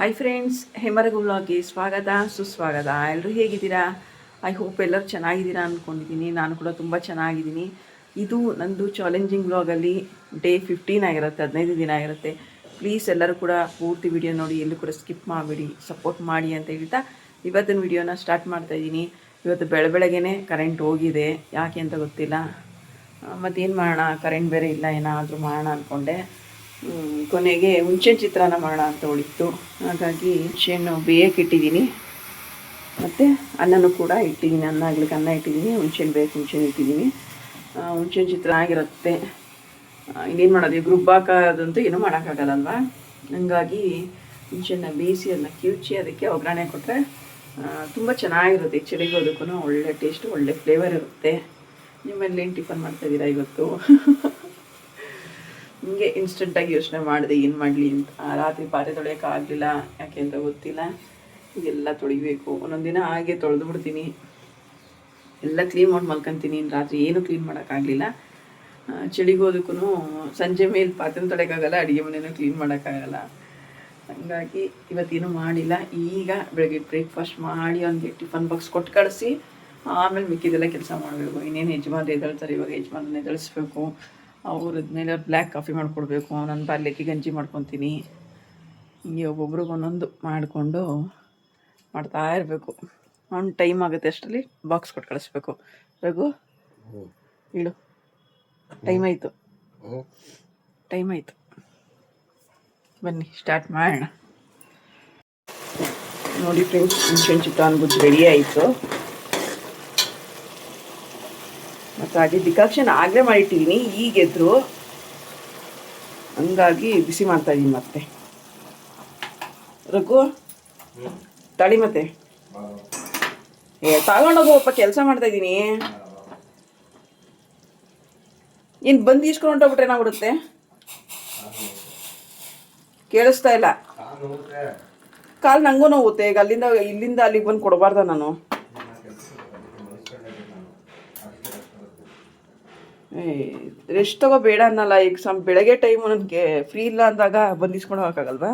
Hi friends, ಹೇಮರಗು ವ್ಲಾಗ್ಗೆ ಸ್ವಾಗತ ಸುಸ್ವಾಗತ. ಎಲ್ಲರೂ ಹೇಗಿದ್ದೀರಾ? ಐ ಹೋಪ್ ಎಲ್ಲರೂ ಚೆನ್ನಾಗಿದ್ದೀರಾ ಅಂದ್ಕೊಂಡಿದ್ದೀನಿ. ನಾನು ಕೂಡ ತುಂಬ ಚೆನ್ನಾಗಿದ್ದೀನಿ. ಇದು ನಂದು ಚಾಲೆಂಜಿಂಗ್ ವ್ಲಾಗಲ್ಲಿ ಡೇ 15 ಆಗಿರುತ್ತೆ, 15 ದಿನ ಆಗಿರುತ್ತೆ. ಪ್ಲೀಸ್ ಎಲ್ಲರೂ ಕೂಡ ಪೂರ್ತಿ ವಿಡಿಯೋ ನೋಡಿ, ಎಲ್ಲೂ ಕೂಡ ಸ್ಕಿಪ್ ಮಾಡಿಬಿಡಿ, ಸಪೋರ್ಟ್ ಮಾಡಿ ಅಂತ ಹೇಳ್ತಾ ಇವತ್ತಿನ ವಿಡಿಯೋನ ಸ್ಟಾರ್ಟ್ ಮಾಡ್ತಾಯಿದ್ದೀನಿ. ಇವತ್ತು ಬೆಳಗ್ಗೆನೇ ಕರೆಂಟ್ ಹೋಗಿದೆ, ಯಾಕೆ ಅಂತ ಗೊತ್ತಿಲ್ಲ. ಮತ್ತೇನು ಮಾಡೋಣ, ಕರೆಂಟ್ ಬೇರೆ ಇಲ್ಲ, ಏನಾದರೂ ಮಾಡೋಣ ಅಂದ್ಕೊಂಡೆ. ಕೊನೆಗೆ ಹುಣಸೆ ಚಿತ್ರಾನ್ನ ಮಾಡೋಣ ಅಂತ ಉಳಿತು. ಹಾಗಾಗಿ ಹುಣಸೆಹಣ್ಣು ಬೇಯಕ್ಕೆ ಇಟ್ಟಿದ್ದೀನಿ, ಮತ್ತು ಅನ್ನನೂ ಕೂಡ ಇಟ್ಟಿದ್ದೀನಿ. ಅನ್ನ ಆಗ್ಲಿಕ್ಕೆ ಅನ್ನ ಇಟ್ಟಿದ್ದೀನಿ, ಹುಣಸೆಹಣ್ಣು ಬೇಯಕ್ಕೆ ಹುಣಸೆಹಣ್ಣು ಇಟ್ಟಿದ್ದೀನಿ. ಹುಣಸೆ ಚಿತ್ರಾನ್ನ ಆಗಿರುತ್ತೆ. ಇನ್ನೇನು ಮಾಡೋದು, ಈಗ ರುಬ್ಬಾಕೋದಂತೂ ಏನೂ ಮಾಡೋಕ್ಕಾಗಲ್ಲಲ್ವ. ಹಂಗಾಗಿ ಹುಣಸೆಹಣ್ಣ ಬೇಯಿಸಿ ಅದನ್ನ ಕಿವುಚಿ ಅದಕ್ಕೆ ಒಗ್ಗರಣೆ ಕೊಟ್ಟರೆ ತುಂಬ ಚೆನ್ನಾಗಿರುತ್ತೆ. ಚಳಿಗೋದಕ್ಕೂ ಒಳ್ಳೆ ಟೇಸ್ಟು, ಒಳ್ಳೆ ಫ್ಲೇವರ್ ಇರುತ್ತೆ. ನಿಮ್ಮಲ್ಲಿ ಏನು ಟಿಫನ್ ಮಾಡ್ತಾಯಿದ್ದೀರಾ ಇವತ್ತು? ಹಿಂಗೆ ಇನ್ಸ್ಟೆಂಟಾಗಿ ಯೋಚನೆ ಮಾಡಿದೆ ಏನು ಮಾಡಲಿ ಅಂತ. ರಾತ್ರಿ ಪಾತ್ರೆ ತೊಳೆಯೋಕ್ಕಾಗಲಿಲ್ಲ, ಯಾಕೆ ಅಂತ ಗೊತ್ತಿಲ್ಲ. ಇದೆಲ್ಲ ತೊಳಿಬೇಕು. ಒಂದೊಂದು ದಿನ ಹಾಗೆ ತೊಳೆದು ಬಿಡ್ತೀನಿ, ಎಲ್ಲ ಕ್ಲೀನ್ ಮಾಡಿ ಮಲ್ಕೊತೀನಿ. ರಾತ್ರಿ ಏನೂ ಕ್ಲೀನ್ ಮಾಡೋಕ್ಕಾಗಲಿಲ್ಲ. ಚಳಿಗೋದಕ್ಕೂ ಸಂಜೆ ಮೇಲೆ ಪಾತ್ರೆ ತೊಳೆಯೋಕ್ಕಾಗಲ್ಲ, ಅಡುಗೆ ಮನೆಯೂ ಕ್ಲೀನ್ ಮಾಡೋಕ್ಕಾಗಲ್ಲ. ಹಾಗಾಗಿ ಇವತ್ತೇನು ಮಾಡಿಲ್ಲ. ಈಗ ಬೆಳಗ್ಗೆ ಬ್ರೇಕ್ಫಾಸ್ಟ್ ಮಾಡಿ ಅವನಿಗೆ ಟಿಫನ್ ಬಾಕ್ಸ್ ಕೊಟ್ಟು ಕಳಿಸಿ ಆಮೇಲೆ ಮಿಕ್ಕಿದೆಲ್ಲ ಕೆಲಸ ಮಾಡಬೇಕು. ಇನ್ನೇನು ಯಜಮಾನ್ರು ಎದ್ದೇಳ್ತಾರೆ, ಇವಾಗ ಯಜಮಾನನ್ನ ಎದ್ದೇಳಿಸ್ಬೇಕು. ಅವ್ರದ್ಮೇಲೆ ಬ್ಲ್ಯಾಕ್ ಕಾಫಿ ಮಾಡಿಕೊಡ್ಬೇಕು. ನನ್ನ ಬಾಲ್ಯಕ್ಕೆ ಗಂಜಿ ಮಾಡ್ಕೊತೀನಿ. ಹಿಂಗೆ ಒಬ್ಬೊಬ್ರಿಗೆ ಒಂದೊಂದು ಮಾಡಿಕೊಂಡು ಮಾಡ್ತಾ ಇರಬೇಕು. ಒಂದು ಟೈಮ್ ಆಗುತ್ತೆ, ಅಷ್ಟರಲ್ಲಿ ಬಾಕ್ಸ್ ಕೊಟ್ಟು ಕಳಿಸ್ಬೇಕು. ರಘು ಹೇಳು, ಟೈಮ್ ಆಯಿತು, ಬನ್ನಿ ಸ್ಟಾರ್ಟ್ ಮಾಡೋಣ. ನೋಡಿ ಫ್ರೆಂಡ್ಸ್, ಹುಣಸೆ ಚಿತ್ರಾನ್ನ ಗುಜ್ಜು ರೆಡಿ ಆಯಿತು. ಮತ್ತು ಹಾಗೆ ಡಿಕಾಕ್ಷನ್ ಆಗಲೇ ಮಾಡಿಟ್ಟಿದ್ದೀನಿ, ಈಗ ಎದ್ರು. ಹಂಗಾಗಿ ಬಿಸಿ ಮಾಡ್ತಾಯಿದ್ದೀನಿ. ಮತ್ತೆ ರಘು ತಳಿ ಮತ್ತೆ ತಗೊಂಡೋಗಪ್ಪ, ಕೆಲಸ ಮಾಡ್ತಾಯಿದ್ದೀನಿ. ಏನು ಬಂದು ಇಸ್ಕೊಂಡು ಹೊಂಟೋಗ್ಬಿಟ್ರೆ ಏನಾಗ್ಬಿಡುತ್ತೆ? ಕೇಳಿಸ್ತಾ ಇಲ್ಲ. ಕಾಲು ನನಗೂ ನೋವುತ್ತೆ. ಈಗ ಇಲ್ಲಿಂದ ಅಲ್ಲಿಗೆ ಬಂದು ಕೊಡಬಾರ್ದ ನಾನು? ರೆಸ್ಟ್ ತಗೋ ಬೇಡ ಅನ್ನಲ್ಲ. ಈಗ ಬೆಳಗ್ಗೆ ಟೈಮು ನನಗೆ ಫ್ರೀ ಇಲ್ಲ ಅಂದಾಗ ಬಂದಿಸ್ಕೊಂಡು ಹೋಗೋಕ್ಕಾಗಲ್ವಾ?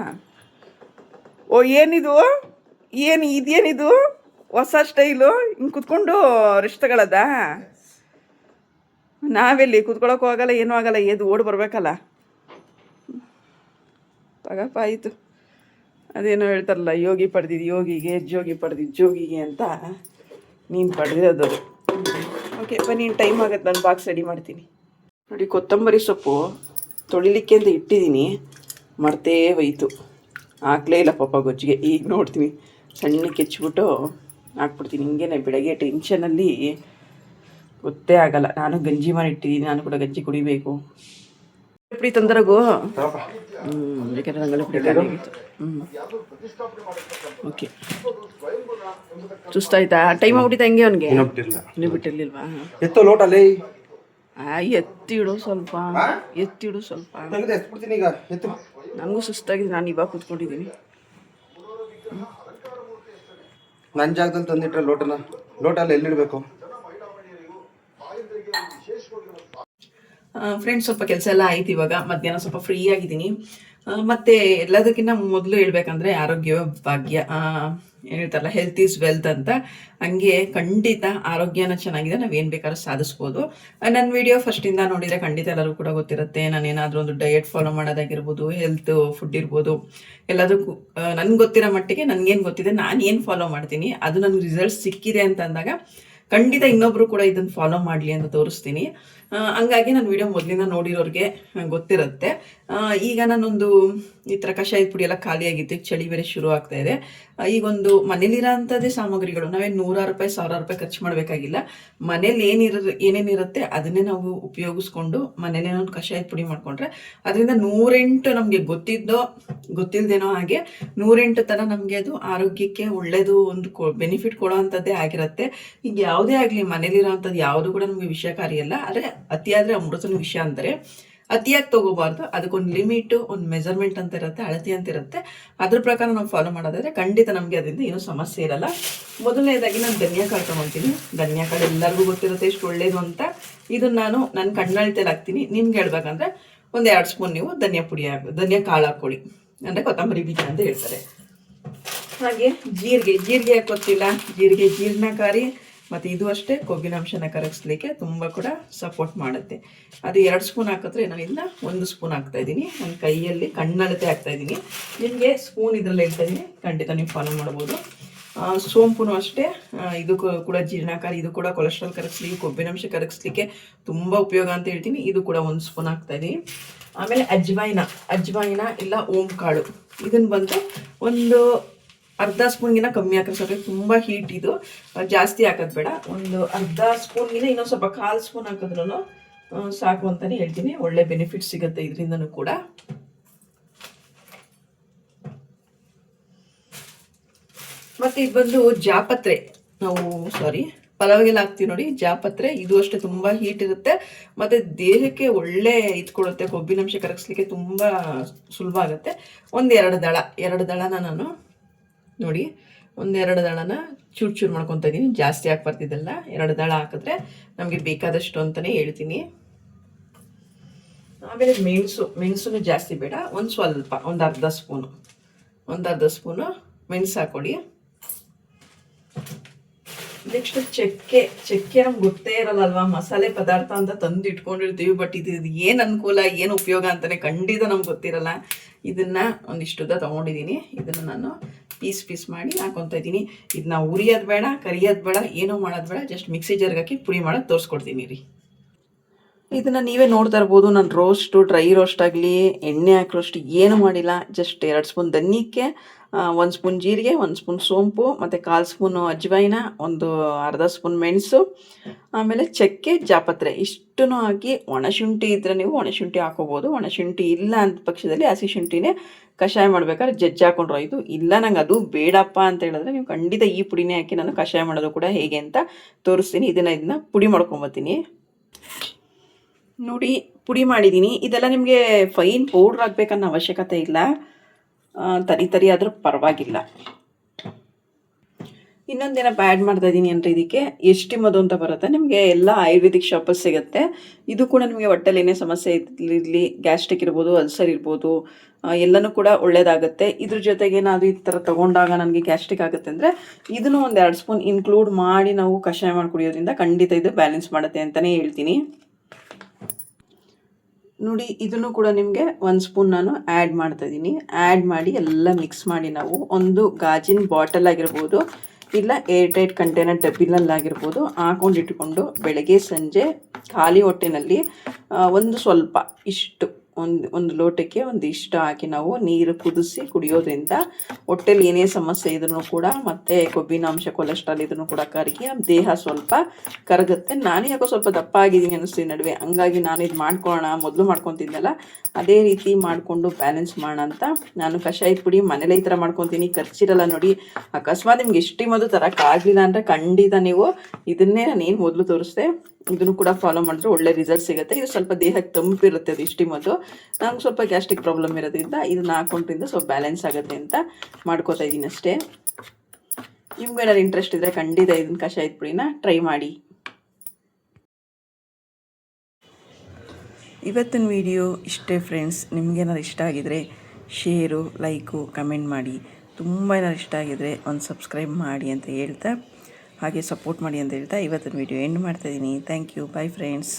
ಓ ಏನಿದು, ಇದೇನಿದು ಹೊಸ ಸ್ಟೈಲು? ಹಿಂಗೆ ಕುತ್ಕೊಂಡು ರೆಸ್ಟ್ ತಗೊಳ್ಳೋದಾ? ನಾವೆಲ್ಲಿ ಕುತ್ಕೊಳ್ಳೋಕ್ಕೂ ಆಗಲ್ಲ, ಏನೂ ಆಗಲ್ಲ, ಎದ್ದು ಓಡಿ ಬರಬೇಕಲ್ಲ. ತಗಪ್ಪ ಆಯಿತು. ಅದೇನೋ ಹೇಳ್ತಾರಲ್ಲ, ಯೋಗಿ ಪಡೆದಿದ್ದು ಯೋಗಿಗೆ, ಜೋಗಿ ಪಡೆದಿದ್ದು ಜೋಗಿಗೆ ಅಂತ. ನೀನು ಪಡೆದಿರೋದು. ಓಕೆ ಬನ್ನಿ, ಟೈಮ್ ಆಗುತ್ತೆ, ನಾನು ಬಾಕ್ಸ್ ರೆಡಿ ಮಾಡ್ತೀನಿ. ನೋಡಿ, ಕೊತ್ತಂಬರಿ ಸೊಪ್ಪು ತೊಳಿಲಿಕ್ಕೆ ಅಂತ ಇಟ್ಟಿದ್ದೀನಿ, ಮರ್ತೇ ಹೋಯ್ತು. ಹಾಕ್ಲೇ ಇಲ್ಲ ಪಾಪ ಗೊಜ್ಜಿಗೆ. ಈಗ ನೋಡ್ತೀನಿ, ಸಣ್ಣಕ್ಕೆ ಹೆಚ್ಚಿಬಿಟ್ಟು ಹಾಕ್ಬಿಡ್ತೀನಿ. ಹಿಂಗೇನೆ ಬೆಳಗ್ಗೆ ಟೆನ್ಷನಲ್ಲಿ ಗೊತ್ತೇ ಆಗಲ್ಲ. ನಾನು ಗಂಜಿ ಮಾಡಿ ಇಟ್ಟಿದ್ದೀನಿ, ನಾನು ಕೂಡ ಗಂಜಿ ಕುಡಿಬೇಕು. ಪುಡಿ ತಂದರಗು ಬೇಕಾದ್ರೆ ರಂಗೋಲಿ ಪುಡಿ ಖಾಲಿಯಾಗಿತ್ತು. ಓಕೆ, ಸುಸ್ತಾಯ್ತಾ? ಟೈಮ್ ಆಗ್ಬಿಟ್ಟಿತ್ತು ಹಂಗೆ ಅವನಿಗೆ. ನೀವು ಬಿಟ್ಟಿರ್ಲಿಲ್ವಾ? ಎತ್ತೋ ಲೋಟಲ್ಲಿ ಎತ್ತಿಡು ಸ್ವಲ್ಪ, ನನಗೂ ಸುಸ್ತಾಗಿದೆ. ನಾನು ಇವಾಗ ಕೂತ್ಕೊಂಡಿದ್ದೀನಿ. ನನ್ನ ಜಾಗದಲ್ಲಿ ತಂದಿಟ್ರೆ ಲೋಟಲ್ಲಿ ಎಲ್ಲಿಡಬೇಕು? ಫ್ರೆಂಡ್ಸ್, ಸ್ವಲ್ಪ ಕೆಲಸ ಎಲ್ಲ ಆಯ್ತು. ಇವಾಗ ಮಧ್ಯಾಹ್ನ ಸ್ವಲ್ಪ ಫ್ರೀ ಆಗಿದ್ದೀನಿ. ಮತ್ತು ಎಲ್ಲದಕ್ಕಿಂತ ಮೊದಲು ಹೇಳ್ಬೇಕಂದ್ರೆ ಆರೋಗ್ಯ ಭಾಗ್ಯ, ಏನು ಹೇಳ್ತಾರಲ್ಲ, ಹೆಲ್ತ್ ಈಸ್ ವೆಲ್ತ್ ಅಂತ. ಹಂಗೆ ಖಂಡಿತ ಆರೋಗ್ಯನ ಚೆನ್ನಾಗಿದೆ, ನಾವೇನು ಬೇಕಾದ್ರೂ ಸಾಧಿಸ್ಬೋದು. ನನ್ನ ವಿಡಿಯೋ ಫಸ್ಟಿಂದ ನೋಡಿದರೆ ಖಂಡಿತ ಎಲ್ಲರೂ ಕೂಡ ಗೊತ್ತಿರುತ್ತೆ. ನಾನೇನಾದರೂ ಒಂದು ಡಯಟ್ ಫಾಲೋ ಮಾಡೋದಾಗಿರ್ಬೋದು, ಹೆಲ್ತ್ ಫುಡ್ ಇರ್ಬೋದು, ಎಲ್ಲದಕ್ಕೂ ನನಗೆ ಗೊತ್ತಿರೋ ಮಟ್ಟಿಗೆ ನನಗೇನು ಗೊತ್ತಿದೆ, ನಾನು ಏನು ಫಾಲೋ ಮಾಡ್ತೀನಿ, ಅದು ನನಗೆ ರಿಸಲ್ಟ್ ಸಿಕ್ಕಿದೆ ಅಂತ ಅಂದಾಗ ಖಂಡಿತ ಇನ್ನೊಬ್ರು ಕೂಡ ಇದನ್ನು ಫಾಲೋ ಮಾಡಲಿ ಅಂತ ತೋರಿಸ್ತೀನಿ. ಹಂಗಾಗಿ ನಾನು ವಿಡಿಯೋ ಮೊದಲಿಂದ ನೋಡಿರೋರಿಗೆ ಗೊತ್ತಿರುತ್ತೆ. ಈಗ ನಾನೊಂದು ಈ ಥರ ಕಷಾಯದ ಪುಡಿ ಎಲ್ಲ ಖಾಲಿಯಾಗಿತ್ತು, ಚಳಿ ಬೇರೆ ಶುರು ಆಗ್ತಾ ಇದೆ. ಈಗೊಂದು ಮನೇಲಿರೋ ಅಂಥದ್ದೇ ಸಾಮಗ್ರಿಗಳು, ನಾವೇನು 100 ರೂಪಾಯಿ 1000 ರೂಪಾಯಿ ಖರ್ಚು ಮಾಡಬೇಕಾಗಿಲ್ಲ. ಮನೇಲಿ ಏನೇನಿರುತ್ತೆ ಅದನ್ನೇ ನಾವು ಉಪಯೋಗಿಸ್ಕೊಂಡು ಮನೇಲಿ ಒಂದು ಕಷಾಯದ ಪುಡಿ ಮಾಡಿಕೊಂಡ್ರೆ ಅದರಿಂದ 108 ನಮಗೆ ಗೊತ್ತಿಲ್ಲದೇನೋ ಹಾಗೆ 108 ಥರ ನಮಗೆ ಅದು ಆರೋಗ್ಯಕ್ಕೆ ಒಳ್ಳೆಯದು, ಒಂದು ಬೆನಿಫಿಟ್ ಕೊಡೋ ಅಂಥದ್ದೇ ಆಗಿರುತ್ತೆ. ಈಗ ಯಾವುದೇ ಆಗಲಿ ಮನೇಲಿರೋ ಅಂಥದ್ದು ಯಾವುದು ಕೂಡ ನಮಗೆ ವಿಷಕಾರಿ ಅಲ್ಲ. ಆದರೆ ಅತಿಯಾದರೆ ಅಮೃತನ ವಿಷ ಅಂತಾರೆ. ಅತಿಯಾಗಿ ತೊಗೋಬಾರ್ದು. ಅದಕ್ಕೊಂದು ಲಿಮಿಟು, ಒಂದು ಮೆಜರ್ಮೆಂಟ್ ಅಂತ ಇರುತ್ತೆ, ಅಳತೆ ಅಂತ ಇರುತ್ತೆ. ಅದ್ರ ಪ್ರಕಾರ ನಾವು ಫಾಲೋ ಮಾಡೋದಾದರೆ ಖಂಡಿತ ನಮಗೆ ಅದರಿಂದ ಏನೂ ಸಮಸ್ಯೆ ಇರಲ್ಲ. ಮೊದಲನೇದಾಗಿ ನಾನು ಧನಿಯಾ ಕಾಳು ತೊಗೊತೀನಿ. ಧನಿಯಾ ಕಾಳು ಎಲ್ಲರಿಗೂ ಗೊತ್ತಿರುತ್ತೆ ಎಷ್ಟು ಒಳ್ಳೇದು ಅಂತ. ಇದನ್ನು ನಾನು ನನ್ನ ಕಣ್ಣಾಳಿತೆಯಲ್ಲಿ ಹಾಕ್ತೀನಿ. ನಿಮ್ಗೆ ಹೇಳ್ಬೇಕಂದ್ರೆ ಒಂದು 2 ಸ್ಪೂನ್ ನೀವು ಧನಿಯಾ ಕಾಳು ಹಾಕ್ಕೊಳ್ಳಿ. ಅಂದರೆ ಕೊತ್ತಂಬರಿ ಬೀಜ ಅಂತ ಹೇಳ್ತಾರೆ. ಹಾಗೆ ಜೀರಿಗೆ ಯಾಕೆ ಗೊತ್ತಿಲ್ಲ, ಜೀರ್ಣಕಾರಿ ಮತ್ತು ಇದು ಅಷ್ಟೇ ಕೊಬ್ಬಿನಾಂಶನ ಕರಗಿಸ್ಲಿಕ್ಕೆ ತುಂಬ ಕೂಡ ಸಪೋರ್ಟ್ ಮಾಡುತ್ತೆ. ಅದು 2 ಸ್ಪೂನ್ ಹಾಕಿದ್ರೆ ನಾನು ಇದನ್ನ 1 ಸ್ಪೂನ್ ಹಾಕ್ತಾಯಿದ್ದೀನಿ. ನನ್ನ ಕೈಯಲ್ಲಿ ಕಣ್ಣಳತೆ ಹಾಕ್ತಾಯಿದ್ದೀನಿ. ನಿಮಗೆ ಸ್ಪೂನ್ ಇದರಲ್ಲಿ ಹೇಳ್ತಾಯಿದ್ದೀನಿ, ಖಂಡಿತ ನೀವು ಫಾಲೋ ಮಾಡ್ಬೋದು. ಸೋಂಪು ಅಷ್ಟೇ, ಇದು ಕೂಡ ಜೀರ್ಣಕಾರಿ, ಇದು ಕೂಡ ಕೊಲೆಸ್ಟ್ರಾಲ್ ಕರಗಿಸ್ಲಿಕ್ಕೆ, ಕೊಬ್ಬಿನಾಂಶ ಕರಗಿಸ್ಲಿಕ್ಕೆ ತುಂಬ ಉಪಯೋಗ ಅಂತ ಹೇಳ್ತೀನಿ. ಇದು ಕೂಡ 1 ಸ್ಪೂನ್ ಹಾಕ್ತಾಯಿದ್ದೀನಿ. ಆಮೇಲೆ ಅಜ್ವಾಯಿನ ಇಲ್ಲ ಓಂ ಕಾಳು, ಇದನ್ನು ಬಂದು ಒಂದು ಅರ್ಧ ಸ್ಪೂನ್ಗಿನ ಕಮ್ಮಿ ಹಾಕಿದ್ರೆ ಸಾಕು. ತುಂಬ ಹೀಟ್ ಇದು, ಜಾಸ್ತಿ ಹಾಕೋದು ಬೇಡ. ಒಂದು ಅರ್ಧ ಸ್ಪೂನ್ಗಿನ ಇನ್ನೊಂದು ಸ್ವಲ್ಪ 1/4 ಸ್ಪೂನ್ ಹಾಕಿದ್ರೂ ಸಾಕು ಅಂತಲೇ ಹೇಳ್ತೀನಿ. ಒಳ್ಳೆ ಬೆನಿಫಿಟ್ ಸಿಗುತ್ತೆ ಇದರಿಂದನೂ ಕೂಡ. ಮತ್ತು ಇದು ಬಂದು ಜಾಪತ್ರೆ, ಪಲಾವ್ಗೆಲ್ಲ ಹಾಕ್ತೀವಿ ನೋಡಿ ಜಾಪತ್ರೆ. ಇದು ಅಷ್ಟೇ ತುಂಬ ಹೀಟ್ ಇರುತ್ತೆ ಮತ್ತು ದೇಹಕ್ಕೆ ಒಳ್ಳೆ ಇದು ಕೊಡುತ್ತೆ, ಕೊಬ್ಬಿನಾಂಶ ಕರಗಿಸ್ಲಿಕ್ಕೆ ತುಂಬ ಸುಲಭ ಆಗುತ್ತೆ. ಎರಡು ದಳನ ನಾನು ನೋಡಿ, 1-2 ದಳನ ಚೂರು ಮಾಡ್ಕೊತಾ ಇದ್ದೀನಿ. ಜಾಸ್ತಿ ಹಾಕ್ಬಾರ್ದಿದ್ದಲ್ಲ, 2 ದಳ ಹಾಕಿದ್ರೆ ನಮಗೆ ಬೇಕಾದಷ್ಟು ಅಂತಲೇ ಹೇಳ್ತೀನಿ. ಆಮೇಲೆ ಮೆಣಸು ಜಾಸ್ತಿ ಬೇಡ, ಒಂದು ಅರ್ಧ ಸ್ಪೂನು ಮೆಣಸು ಹಾಕ್ಕೊಡಿ. ನೆಕ್ಸ್ಟ್ ಚಕ್ಕೆ ನಮ್ಗೆ ಗೊತ್ತೇ ಇರಲ್ಲ, ಮಸಾಲೆ ಪದಾರ್ಥ ಅಂತ ತಂದು ಇಟ್ಕೊಂಡಿರ್ತೀವಿ. ಬಟ್ ಇದು ಏನು ಅನುಕೂಲ, ಏನು ಉಪಯೋಗ ಅಂತಲೇ ಖಂಡಿತ ನಮ್ಗೆ ಗೊತ್ತಿರಲ್ಲ. ಇದನ್ನು ಒಂದಿಷ್ಟುದ ತೊಗೊಂಡಿದ್ದೀನಿ. ಇದನ್ನು ನಾನು ಪೀಸ್ ಮಾಡಿ ಹಾಕೊತಾ ಇದ್ದೀನಿ. ಇದನ್ನ ಉರಿಯೋದು ಬೇಡ, ಕರಿಯೋದು ಬೇಡ, ಏನೂ ಮಾಡೋದು ಬೇಡ. ಜಸ್ಟ್ ಮಿಕ್ಸಿ ಜಾರ್ಗೆ ಹಾಕಿ ಪುಡಿ ಮಾಡೋದು ತೋರಿಸ್ಕೊಡ್ತೀನಿ ರೀ. ಇದನ್ನು ನೀವೇ ನೋಡ್ತಾ ಇರ್ಬೋದು. ನಾನು ಡ್ರೈ ರೋಸ್ಟ್ ಆಗಲಿ ಎಣ್ಣೆ ಹಾಕಿರೋಷ್ಟು ಏನೂ ಮಾಡಿಲ್ಲ. ಜಸ್ಟ್ 2 ಸ್ಪೂನ್ ಧನಿಯಕ್ಕೆ, 1 ಸ್ಪೂನ್ ಜೀರಿಗೆ, 1 ಸ್ಪೂನ್ ಸೋಂಪು ಮತ್ತು 1/4 ಸ್ಪೂನು ಅಜ್ವಾಯಿನ, ಒಂದು ಅರ್ಧ ಸ್ಪೂನ್ ಮೆಣಸು, ಆಮೇಲೆ ಚಕ್ಕೆ, ಜಾಪತ್ರೆ ಇಷ್ಟನ್ನು ಹಾಕಿ, ಒಣಶುಂಠಿ ಇದ್ದರೆ ನೀವು ಒಣಶುಂಠಿ ಹಾಕೋಬೋದು. ಒಣಶುಂಠಿ ಇಲ್ಲ ಅಂತ ಪಕ್ಷದಲ್ಲಿ ಹಸಿ ಶುಂಠಿನೇ ಕಷಾಯ ಮಾಡ್ಬೇಕಾದ್ರೆ ಜಜ್ಜಿ ಹಾಕೊಂಡ್ರು ಇದು. ಇಲ್ಲ ನಂಗೆ ಅದು ಬೇಡಪ್ಪ ಅಂತ ಹೇಳಿದ್ರೆ ನೀವು ಖಂಡಿತ ಈ ಪುಡಿನೇ ಹಾಕಿ ನಾನು ಕಷಾಯ ಮಾಡೋದು ಕೂಡ ಹೇಗೆ ಅಂತ ತೋರಿಸ್ತೀನಿ. ಇದನ್ನು ಪುಡಿ ಮಾಡ್ಕೊಂಬತ್ತೀನಿ ನೋಡಿ. ಪುಡಿ ಮಾಡಿದ್ದೀನಿ. ಇದೆಲ್ಲ ನಿಮಗೆ ಫೈನ್ ಪೌಡ್ರ್ ಹಾಕ್ಬೇಕನ್ನೋ ಅವಶ್ಯಕತೆ ಇಲ್ಲ, ತರಿ ಆದರೂ ಪರವಾಗಿಲ್ಲ. ಇನ್ನೊಂದೇನಪ್ಪ ಆ್ಯಡ್ ಮಾಡ್ತಾ ಇದ್ದೀನಿ ಅಂದರೆ ಇದಕ್ಕೆ ಎಸ್ಟಿಮದು ಅಂತ ಬರುತ್ತೆ. ನಿಮಗೆ ಎಲ್ಲ ಆಯುರ್ವೇದಿಕ್ ಶಾಪಲ್ಲಿ ಸಿಗುತ್ತೆ. ಇದು ಕೂಡ ನಿಮಗೆ ಹೊಟ್ಟೆಲಿ ಏನೇ ಸಮಸ್ಯೆ ಇರಲಿ, ಗ್ಯಾಸ್ಟ್ರಿಕ್ ಇರ್ಬೋದು, ಅಲ್ಸರ್ ಇರ್ಬೋದು, ಎಲ್ಲನೂ ಕೂಡ ಒಳ್ಳೆಯದಾಗುತ್ತೆ. ಇದ್ರ ಜೊತೆಗೆ ನಾನು ಈ ಥರ ತೊಗೊಂಡಾಗ ನನಗೆ ಗ್ಯಾಸ್ಟ್ರಿಕ್ ಆಗುತ್ತೆ ಅಂದರೆ ಇದನ್ನು 1-2 ಸ್ಪೂನ್ ಇನ್ಕ್ಲೂಡ್ ಮಾಡಿ ನಾವು ಕಷಾಯ ಮಾಡಿ ಕುಡಿಯೋದ್ರಿಂದ ಖಂಡಿತ ಇದು ಬ್ಯಾಲೆನ್ಸ್ ಮಾಡುತ್ತೆ ಅಂತಲೇ ಹೇಳ್ತೀನಿ ನೋಡಿ. ಇದನ್ನು ಕೂಡ ನಿಮಗೆ 1 ಸ್ಪೂನ್ ನಾನು ಆ್ಯಡ್ ಮಾಡ್ತಾಯಿದ್ದೀನಿ. ಆ್ಯಡ್ ಮಾಡಿ ಎಲ್ಲ ಮಿಕ್ಸ್ ಮಾಡಿ ನಾವು ಒಂದು ಗಾಜಿನ ಬಾಟಲ್ ಆಗಿರ್ಬೋದು, ಇಲ್ಲ ಏರ್ ಟೈಟ್ ಕಂಟೈನರ್ ಡಬ್ಬಿನಲ್ಲಾಗಿರ್ಬೋದು ಹಾಕೊಂಡಿಟ್ಕೊಂಡು ಬೆಳಗ್ಗೆ ಸಂಜೆ ಖಾಲಿ ಹೊಟ್ಟೆನಲ್ಲಿ ಒಂದು ಸ್ವಲ್ಪ ಇಷ್ಟು ಒಂದು ಲೋಟಕ್ಕೆ ಒಂದಿಷ್ಟು ಹಾಕಿ ನಾವು ನೀರು ಕುದಿಸಿ ಕುಡಿಯೋದ್ರಿಂದ ಹೊಟ್ಟೆಲಿ ಏನೇ ಸಮಸ್ಯೆ ಇದ್ರೂ ಕೂಡ, ಮತ್ತು ಕೊಬ್ಬಿನಾಂಶ ಕೊಲೆಸ್ಟ್ರಾಲ್ ಇದನ್ನು ಕೂಡ ಕರಗಿ ನಮ್ಮ ದೇಹ ಸ್ವಲ್ಪ ಕರಗುತ್ತೆ. ನಾನು ಯಾಕೋ ಸ್ವಲ್ಪ ದಪ್ಪ ಆಗಿದ್ದೀನಿ ಅನ್ನಿಸ್ತೀನಿ ನಡುವೆ, ಹಂಗಾಗಿ ನಾನು ಇದು ಮಾಡ್ಕೊಳ್ಳೋಣ, ಮೊದಲು ಮಾಡ್ಕೊತಿದ್ದೆನಲ್ಲ ಅದೇ ರೀತಿ ಮಾಡಿಕೊಂಡು ಬ್ಯಾಲೆನ್ಸ್ ಮಾಡೋಣ ಅಂತ ನಾನು ಕಷಾಯದ ಪುಡಿ ಮನೇಲೇ ಈ ಥರ ಮಾಡ್ಕೊತೀನಿ. ಖರ್ಚಿರಲ್ಲ ನೋಡಿ. ಅಕಸ್ಮಾತ್ ನಿಮ್ಗೆ ಎಷ್ಟಿಮದು ತರೋಕ್ಕಾಗಲಿಲ್ಲ ಅಂದರೆ ಖಂಡಿತ ನೀವು ಇದನ್ನೇ ನಾನೇನು ಮೊದಲು ತೋರಿಸ್ದೆ ಇದನ್ನು ಕೂಡ ಫಾಲೋ ಮಾಡಿದ್ರೆ ಒಳ್ಳೆ ರಿಸಲ್ಟ್ ಸಿಗುತ್ತೆ. ಇದು ಸ್ವಲ್ಪ ದೇಹಕ್ಕೆ ತಂಪಿರುತ್ತೆ, ಅದು ಇಷ್ಟಿಮದು. ನಂಗೆ ಸ್ವಲ್ಪ ಗ್ಯಾಸ್ಟ್ರಿಕ್ ಪ್ರಾಬ್ಲಮ್ ಇರೋದ್ರಿಂದ ಇದನ್ನ ಹಾಕೊಂಡ್ರಿಂದ ಸ್ವಲ್ಪ ಬ್ಯಾಲೆನ್ಸ್ ಆಗುತ್ತೆ ಅಂತ ಮಾಡ್ಕೋತಾ ಇದ್ದೀನಿ ಅಷ್ಟೇ. ನಿಮ್ಗೆ ಏನಾದ್ರು ಇಂಟ್ರೆಸ್ಟ್ ಇದ್ದರೆ ಖಂಡಿತ ಇದನ್ನ ಕಷಾಯದ ಪುಡಿನ ಟ್ರೈ ಮಾಡಿ. ಇವತ್ತಿನ ವಿಡಿಯೋ ಇಷ್ಟೇ ಫ್ರೆಂಡ್ಸ್. ನಿಮಗೇನಾದ್ರು ಇಷ್ಟ ಆಗಿದರೆ ಶೇರು, ಲೈಕು, ಕಮೆಂಟ್ ಮಾಡಿ. ತುಂಬ ಏನಾದ್ರು ಇಷ್ಟ ಆಗಿದರೆ ಒಂದು ಸಬ್ಸ್ಕ್ರೈಬ್ ಮಾಡಿ ಅಂತ ಹೇಳ್ತಾ, ಹಾಗೆ ಸಪೋರ್ಟ್ ಮಾಡಿ ಅಂತ ಹೇಳ್ತಾ ಇವತ್ತಿನ ವಿಡಿಯೋ ಎಂಡ್ ಮಾಡ್ತಾಯಿದ್ದೀನಿ. Thank you. Bye friends.